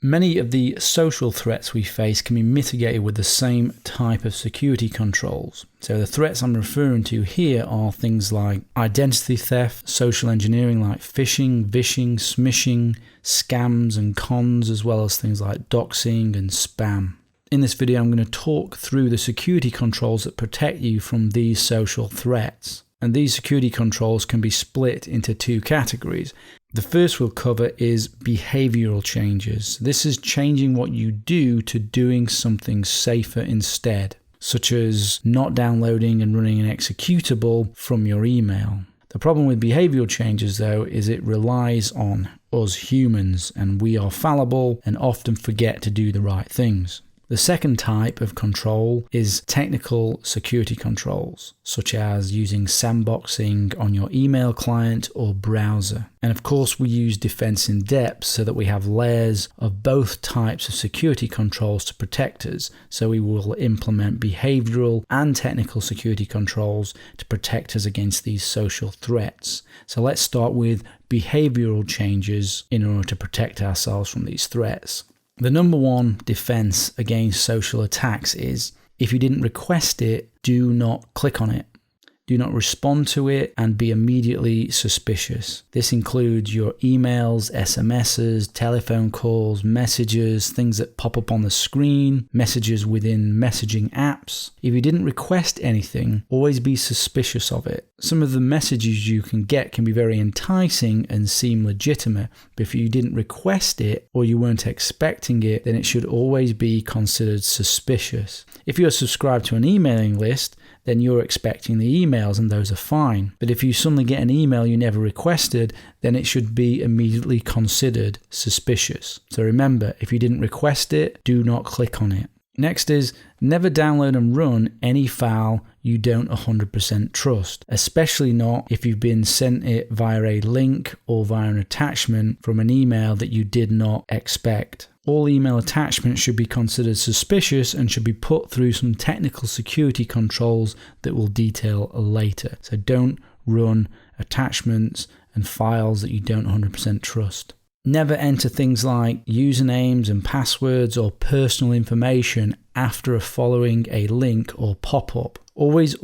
Many of the social threats we face can be mitigated with the same type of security controls. So the threats I'm referring to here are things like identity theft, social engineering like phishing, vishing, smishing, scams and cons, as well as things like doxing and spam. In this video, I'm going to talk through the security controls that protect you from these social threats. And these security controls can be split into two categories. The first we'll cover is behavioral changes. This is changing what you do to doing something safer instead, such as not downloading and running an executable from your email. The problem with behavioral changes, though, is it relies on us humans, and we are fallible and often forget to do the right things. The second type of control is technical security controls, such as using sandboxing on your email client or browser. And of course, we use defense in depth so that we have layers of both types of security controls to protect us. So we will implement behavioral and technical security controls to protect us against these social threats. So let's start with behavioral changes in order to protect ourselves from these threats. The number one defense against social attacks is, if you didn't request it, do not click on it. Do not respond to it and be immediately suspicious. This includes your emails, SMSs, telephone calls, messages, things that pop up on the screen, messages within messaging apps. If you didn't request anything, always be suspicious of it. Some of the messages you can get can be very enticing and seem legitimate, but if you didn't request it or you weren't expecting it, then it should always be considered suspicious. If you're subscribed to an emailing list, then you're expecting the emails and those are fine. But if you suddenly get an email you never requested, then it should be immediately considered suspicious. So remember, if you didn't request it, do not click on it. Next is, never download and run any file you don't 100% trust, especially not if you've been sent it via a link or via an attachment from an email that you did not expect. All email attachments should be considered suspicious and should be put through some technical security controls that we'll detail later. So don't run attachments and files that you don't 100% trust. Never enter things like usernames and passwords or personal information after following a link or pop-up. Always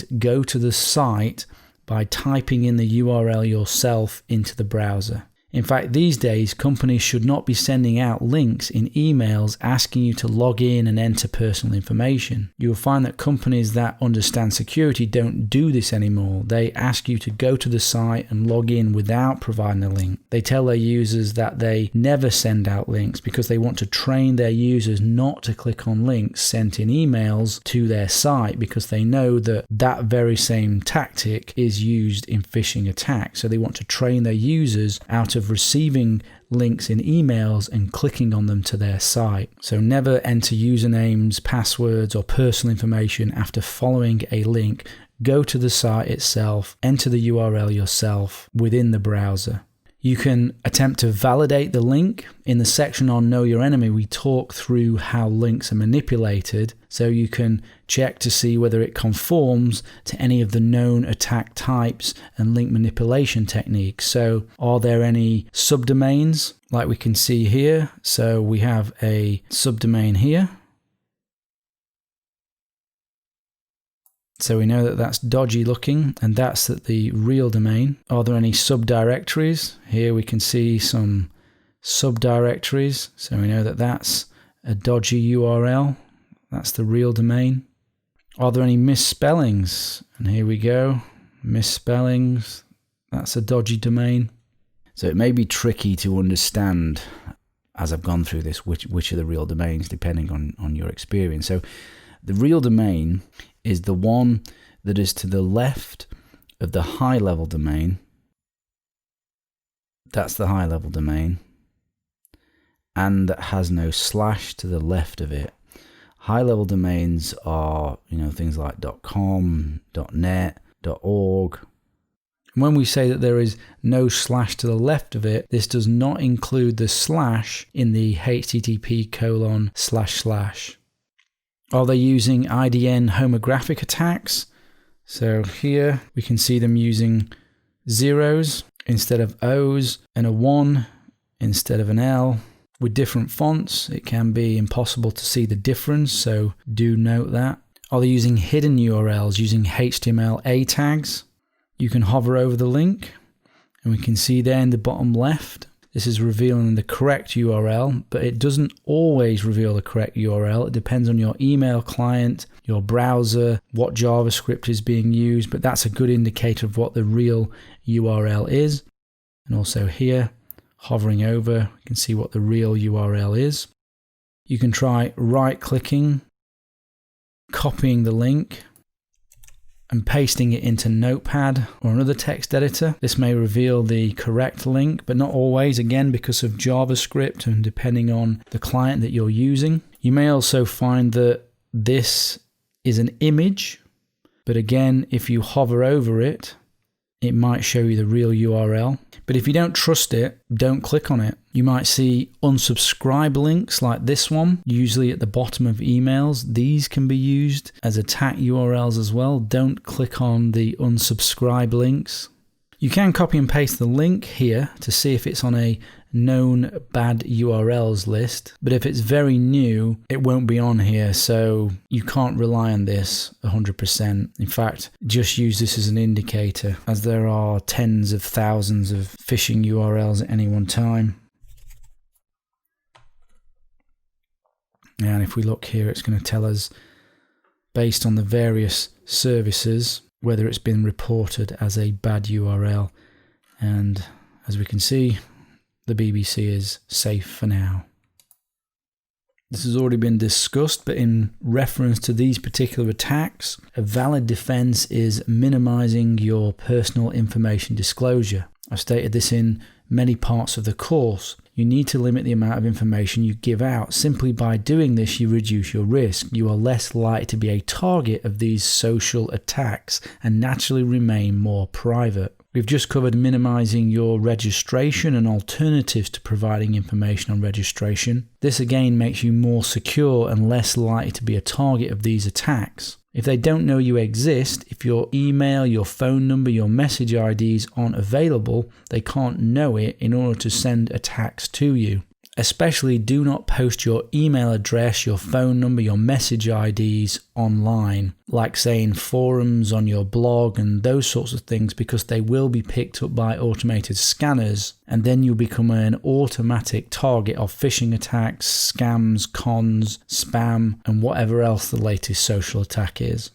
go to the site by typing in the URL yourself into the browser. In fact, these days, companies should not be sending out links in emails asking you to log in and enter personal information. You will find that companies that understand security don't do this anymore. They ask you to go to the site and log in without providing a link. They tell their users that they never send out links because they want to train their users not to click on links sent in emails to their site, because they know that that very same tactic is used in phishing attacks. So they want to train their users out of receiving links in emails and clicking on them to their site. So never enter usernames, passwords, or personal information after following a link. Go to the site itself, enter the URL yourself within the browser. You can attempt to validate the link. In the section on Know Your Enemy, we talk through how links are manipulated, so you can check to see whether it conforms to any of the known attack types and link manipulation techniques. So are there any subdomains like we can see here? So we have a subdomain here. So we know that that's dodgy looking, and that's the real domain. Are there any subdirectories? Here we can see some subdirectories. So we know that that's a dodgy URL. That's the real domain. Are there any misspellings? And here we go. Misspellings. That's a dodgy domain. So it may be tricky to understand as I've gone through this which are the real domains depending on your experience. So the real domain is the one that is to the left of the high-level domain. That's the high-level domain. And that has no slash to the left of it. High-level domains are, things like .com, .net, .org. And when we say that there is no slash to the left of it, this does not include the slash in the http://. Are they using IDN homographic attacks? So here we can see them using zeros instead of O's and a 1 instead of an L. With different fonts, it can be impossible to see the difference, so do note that. Are they using hidden URLs using HTML tags? You can hover over the link, and we can see there in the bottom left, this is revealing the correct URL, but it doesn't always reveal the correct URL. It depends on your email client, your browser, what JavaScript is being used, but that's a good indicator of what the real URL is. And also here, hovering over, you can see what the real URL is. You can try right-clicking, copying the link, and pasting it into Notepad or another text editor. This may reveal the correct link, but not always, again, because of JavaScript and depending on the client that you're using. You may also find that this is an image, but again, if you hover over it, it might show you the real URL. But if you don't trust it, don't click on it. You might see unsubscribe links like this one, usually at the bottom of emails. These can be used as attack URLs as well. Don't click on the unsubscribe links. You can copy and paste the link here to see if it's on a known bad URLs list, but if it's very new, it won't be on here, so you can't rely on this 100%. In fact, just use this as an indicator, as there are tens of thousands of phishing URLs at any one time. And if we look here, it's going to tell us, based on the various services, whether it's been reported as a bad URL. And as we can see, the BBC is safe for now. This has already been discussed, but in reference to these particular attacks, a valid defense is minimizing your personal information disclosure. I've stated this in many parts of the course. You need to limit the amount of information you give out. Simply by doing this, you reduce your risk. You are less likely to be a target of these social attacks and naturally remain more private. We've just covered minimizing your registration and alternatives to providing information on registration. This again makes you more secure and less likely to be a target of these attacks. If they don't know you exist, if your email, your phone number, your message IDs aren't available, they can't know it in order to send attacks to you. Especially do not post your email address, your phone number, your message IDs online, like say in forums, on your blog and those sorts of things, because they will be picked up by automated scanners and then you'll become an automatic target of phishing attacks, scams, cons, spam and whatever else the latest social attack is.